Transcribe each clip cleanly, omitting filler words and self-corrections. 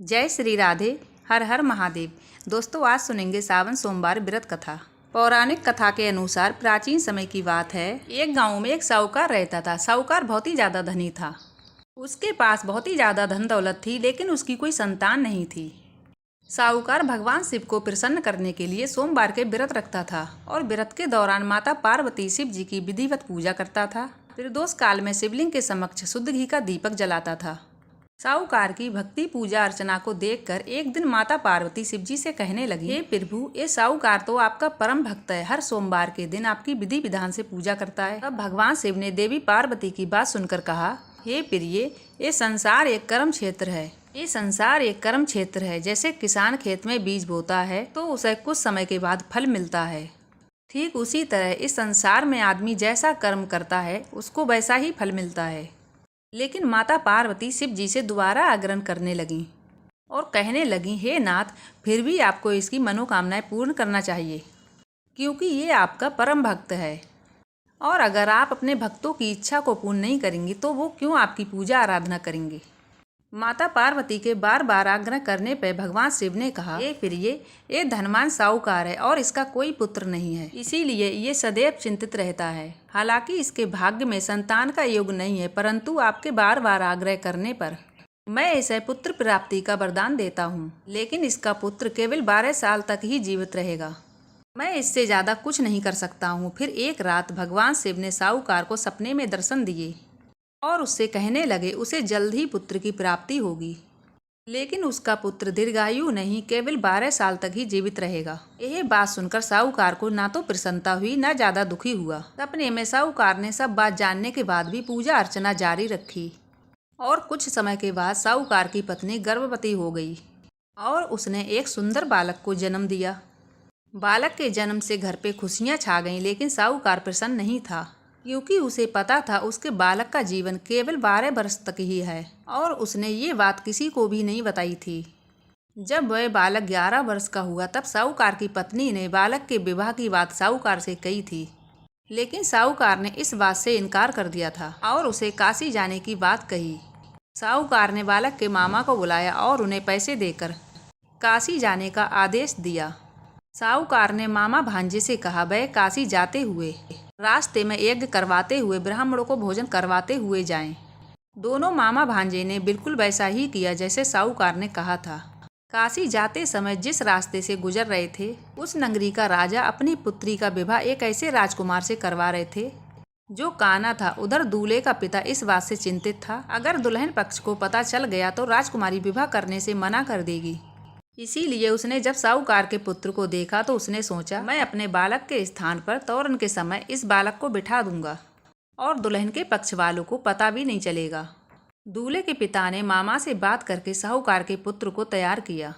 जय श्री राधे। हर हर महादेव। दोस्तों, आज सुनेंगे सावन सोमवार व्रत कथा। पौराणिक कथा के अनुसार प्राचीन समय की बात है। एक गांव में एक साहूकार रहता था। साहूकार बहुत ही ज्यादा धनी था। उसके पास बहुत ही ज्यादा धन दौलत थी, लेकिन उसकी कोई संतान नहीं थी। साहूकार भगवान शिव को प्रसन्न करने के लिए सोमवार के व्रत रखता था और व्रत के दौरान माता पार्वती शिव जी की विधिवत पूजा करता था। प्रदोष काल में शिवलिंग के समक्ष शुद्ध घी का दीपक जलाता था। साहूकार की भक्ति पूजा अर्चना को देखकर एक दिन माता पार्वती शिव जी से कहने लगी, हे प्रभु, ये साहूकार तो आपका परम भक्त है। हर सोमवार के दिन आपकी विधि विधान से पूजा करता है। तब भगवान शिव ने देवी पार्वती की बात सुनकर कहा, हे प्रिय, ये संसार एक कर्म क्षेत्र है। ये संसार एक कर्म क्षेत्र है। जैसे किसान खेत में बीज बोता है तो उसे कुछ समय के बाद फल मिलता है, ठीक उसी तरह इस संसार में आदमी जैसा कर्म करता है उसको वैसा ही फल मिलता है। लेकिन माता पार्वती शिव जी से दोबारा आग्रह करने लगी और कहने लगी, हे नाथ, फिर भी आपको इसकी मनोकामनाएं पूर्ण करना चाहिए, क्योंकि ये आपका परम भक्त है। और अगर आप अपने भक्तों की इच्छा को पूर्ण नहीं करेंगे तो वो क्यों आपकी पूजा आराधना करेंगे। माता पार्वती के बार बार आग्रह करने पर भगवान शिव ने कहा, हे प्रिय, ये धनवान साहूकार है और इसका कोई पुत्र नहीं है, इसीलिए ये सदैव चिंतित रहता है। हालांकि इसके भाग्य में संतान का योग नहीं है, परंतु आपके बार बार आग्रह करने पर मैं इसे पुत्र प्राप्ति का वरदान देता हूँ। लेकिन इसका पुत्र केवल 12 साल तक ही जीवित रहेगा। मैं इससे ज्यादा कुछ नहीं कर सकता हूँ। फिर एक रात भगवान शिव ने साहूकार को सपने में दर्शन दिए और उससे कहने लगे, उसे जल्द ही पुत्र की प्राप्ति होगी, लेकिन उसका पुत्र दीर्घायु नहीं, केवल 12 साल तक ही जीवित रहेगा। यह बात सुनकर साहूकार को ना तो प्रसन्नता हुई ना ज्यादा दुखी हुआ। सपने में साहूकार ने सब बात जानने के बाद भी पूजा अर्चना जारी रखी और कुछ समय के बाद साहूकार की पत्नी गर्भवती हो गई और उसने एक सुंदर बालक को जन्म दिया। बालक के जन्म से घर पे खुशियां छा गईं, लेकिन साहूकार प्रसन्न नहीं था, क्योंकि उसे पता था उसके बालक का जीवन केवल 12 वर्ष तक ही है और उसने ये बात किसी को भी नहीं बताई थी। जब वह बालक 11 वर्ष का हुआ तब साहूकार की पत्नी ने बालक के विवाह की बात साहूकार से कही थी, लेकिन साहूकार ने इस बात से इनकार कर दिया था और उसे काशी जाने की बात कही। साहूकार ने बालक के मामा को बुलाया और उन्हें पैसे देकर काशी जाने का आदेश दिया। साहूकार ने मामा भांजे से कहा, वह काशी जाते हुए रास्ते में यज्ञ करवाते हुए ब्राह्मणों को भोजन करवाते हुए जाएं। दोनों मामा भांजे ने बिल्कुल वैसा ही किया जैसे साहूकार ने कहा था। काशी जाते समय जिस रास्ते से गुजर रहे थे, उस नगरी का राजा अपनी पुत्री का विवाह एक ऐसे राजकुमार से करवा रहे थे जो काना था। उधर दूल्हे का पिता इस बात से चिंतित था, अगर दुल्हन पक्ष को पता चल गया तो राजकुमारी विवाह करने से मना कर देगी। इसीलिए उसने जब साहूकार के पुत्र को देखा तो उसने सोचा, मैं अपने बालक के स्थान पर तोरण के समय इस बालक को बिठा दूंगा और दुल्हन के पक्ष वालों को पता भी नहीं चलेगा। दूल्हे के पिता ने मामा से बात करके साहूकार के पुत्र को तैयार किया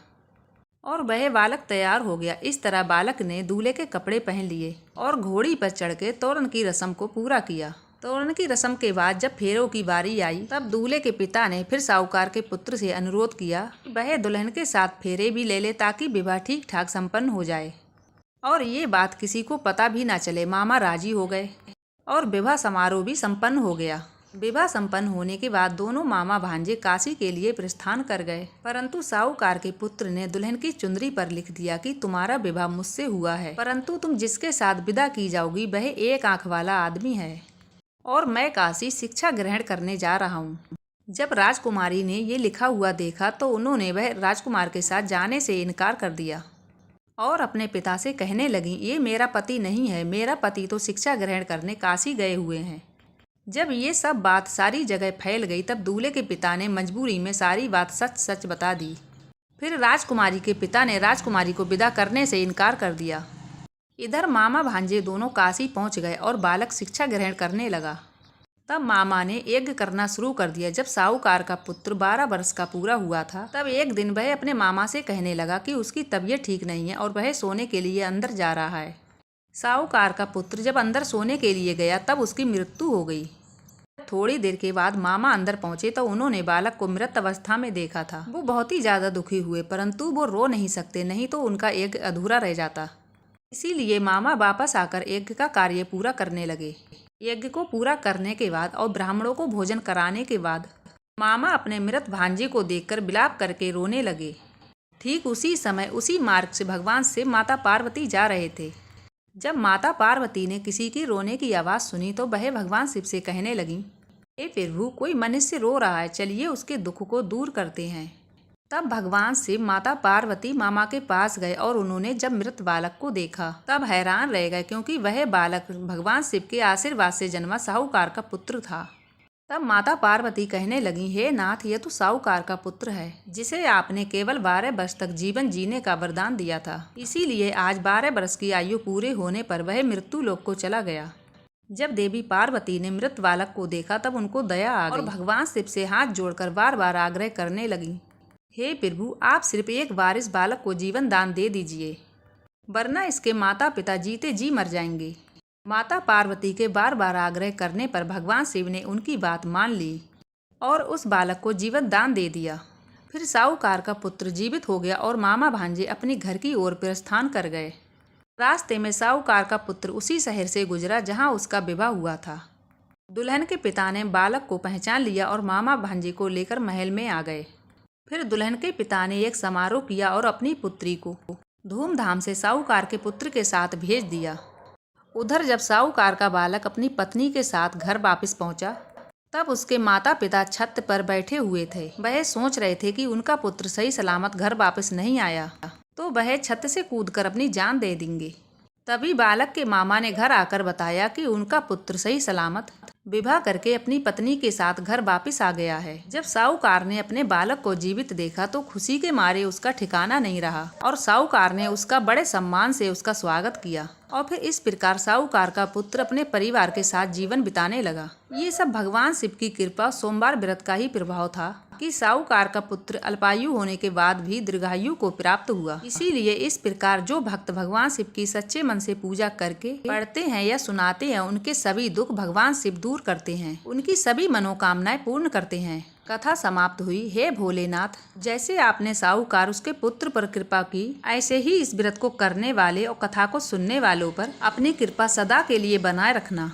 और वह बालक तैयार हो गया। इस तरह बालक ने दूल्हे के कपड़े पहन लिए और घोड़ी पर चढ़ के तोरण की रस्म को पूरा किया। तोरण की रस्म के बाद जब फेरों की बारी आई तब दूल्हे के पिता ने फिर साहूकार के पुत्र से अनुरोध किया कि वह दुल्हन के साथ फेरे भी ले ले ताकि विवाह ठीक ठाक संपन्न हो जाए और ये बात किसी को पता भी ना चले। मामा राजी हो गए और विवाह समारोह भी संपन्न हो गया। विवाह संपन्न होने के बाद दोनों मामा भांजे काशी के लिए प्रस्थान कर गए, परंतु साहूकार के पुत्र ने दुल्हन की चुंदरी पर लिख दिया कि तुम्हारा विवाह मुझसे हुआ है, परंतु तुम जिसके साथ विदा की जाओगी वह एक आंख वाला आदमी है और मैं काशी शिक्षा ग्रहण करने जा रहा हूँ। जब राजकुमारी ने ये लिखा हुआ देखा तो उन्होंने वह राजकुमार के साथ जाने से इनकार कर दिया और अपने पिता से कहने लगी, ये मेरा पति नहीं है, मेरा पति तो शिक्षा ग्रहण करने काशी गए हुए हैं। जब ये सब बात सारी जगह फैल गई तब दूल्हे के पिता ने मजबूरी में सारी बात सच सच बता दी। फिर राजकुमारी के पिता ने राजकुमारी को विदा करने से इनकार कर दिया। इधर मामा भांजे दोनों काशी पहुंच गए और बालक शिक्षा ग्रहण करने लगा। तब मामा ने यज्ञ करना शुरू कर दिया। जब साहूकार का पुत्र 12 वर्ष का पूरा हुआ था तब एक दिन वह अपने मामा से कहने लगा कि उसकी तबीयत ठीक नहीं है और वह सोने के लिए अंदर जा रहा है। साहूकार का पुत्र जब अंदर सोने के लिए गया तब उसकी मृत्यु हो गई। थोड़ी देर के बाद मामा अंदर पहुंचे तो उन्होंने बालक को मृत अवस्था में देखा था। वो बहुत ही ज्यादा दुखी हुए, परंतु वो रो नहीं सकते, नहीं तो उनका यज्ञ अधूरा रह जाता। इसीलिए मामा वापस आकर यज्ञ का कार्य पूरा करने लगे। यज्ञ को पूरा करने के बाद और ब्राह्मणों को भोजन कराने के बाद मामा अपने मृत भांजे को देखकर विलाप करके रोने लगे। ठीक उसी समय उसी मार्ग से भगवान शिव माता पार्वती जा रहे थे। जब माता पार्वती ने किसी की रोने की आवाज़ सुनी तो वह भगवान शिव से कहने लगीं, हे प्रभु, कोई मनुष्य रो रहा है, चलिए उसके दुख को दूर करते हैं। तब भगवान शिव माता पार्वती मामा के पास गए और उन्होंने जब मृत बालक को देखा तब हैरान रह गए, क्योंकि वह बालक भगवान शिव के आशीर्वाद से जन्मा साहूकार का पुत्र था। तब माता पार्वती कहने लगी, हे नाथ, यह तो साहूकार का पुत्र है, जिसे आपने केवल 12 वर्ष तक जीवन जीने का वरदान दिया था। इसीलिए आज 12 वर्ष की आयु पूरे होने पर वह मृत्यु लोक को चला गया। जब देवी पार्वती ने मृत बालक को देखा तब उनको दया आ गई और भगवान शिव से हाथ जोड़कर बार बार आग्रह करने लगी, हे प्रभु, आप सिर्फ एक बार इस बालक को जीवन दान दे दीजिए, वरना इसके माता पिता जीते जी मर जाएंगे। माता पार्वती के बार बार आग्रह करने पर भगवान शिव ने उनकी बात मान ली और उस बालक को जीवन दान दे दिया। फिर साहूकार का पुत्र जीवित हो गया और मामा भांजे अपने घर की ओर प्रस्थान कर गए। रास्ते में साहूकार का पुत्र उसी शहर से गुजरा जहां उसका विवाह हुआ था। दुल्हन के पिता ने बालक को पहचान लिया और मामा भांजे को लेकर महल में आ गए। फिर दुल्हन के पिता ने एक समारोह किया और अपनी पुत्री को धूमधाम से साहूकार के पुत्र के साथ भेज दिया। उधर जब साहूकार का बालक अपनी पत्नी के साथ घर वापस पहुंचा तब उसके माता पिता छत पर बैठे हुए थे। वह सोच रहे थे कि उनका पुत्र सही सलामत घर वापस नहीं आया तो वह छत से कूदकर अपनी जान दे देंगे। तभी बालक के मामा ने घर आकर बताया कि उनका पुत्र सही सलामत विवाह करके अपनी पत्नी के साथ घर वापस आ गया है। जब साहूकार ने अपने बालक को जीवित देखा तो खुशी के मारे उसका ठिकाना नहीं रहा और साहूकार ने उसका बड़े सम्मान से उसका स्वागत किया और फिर इस प्रकार साहूकार का पुत्र अपने परिवार के साथ जीवन बिताने लगा। ये सब भगवान शिव की कृपा सोमवार व्रत का ही प्रभाव था कि साहूकार का पुत्र अल्पायु होने के बाद भी दीर्घायु को प्राप्त हुआ। इसीलिए इस प्रकार जो भक्त भगवान शिव की सच्चे मन से पूजा करके पढ़ते हैं या सुनाते हैं, उनके सभी दुख भगवान शिव दूर करते हैं, उनकी सभी मनोकामनाएं पूर्ण करते हैं। कथा समाप्त हुई। हे भोलेनाथ, जैसे आपने साहूकार उसके पुत्र पर कृपा की, ऐसे ही इस व्रत को करने वाले और कथा को सुनने वालों पर अपनी कृपा सदा के लिए बनाए रखना।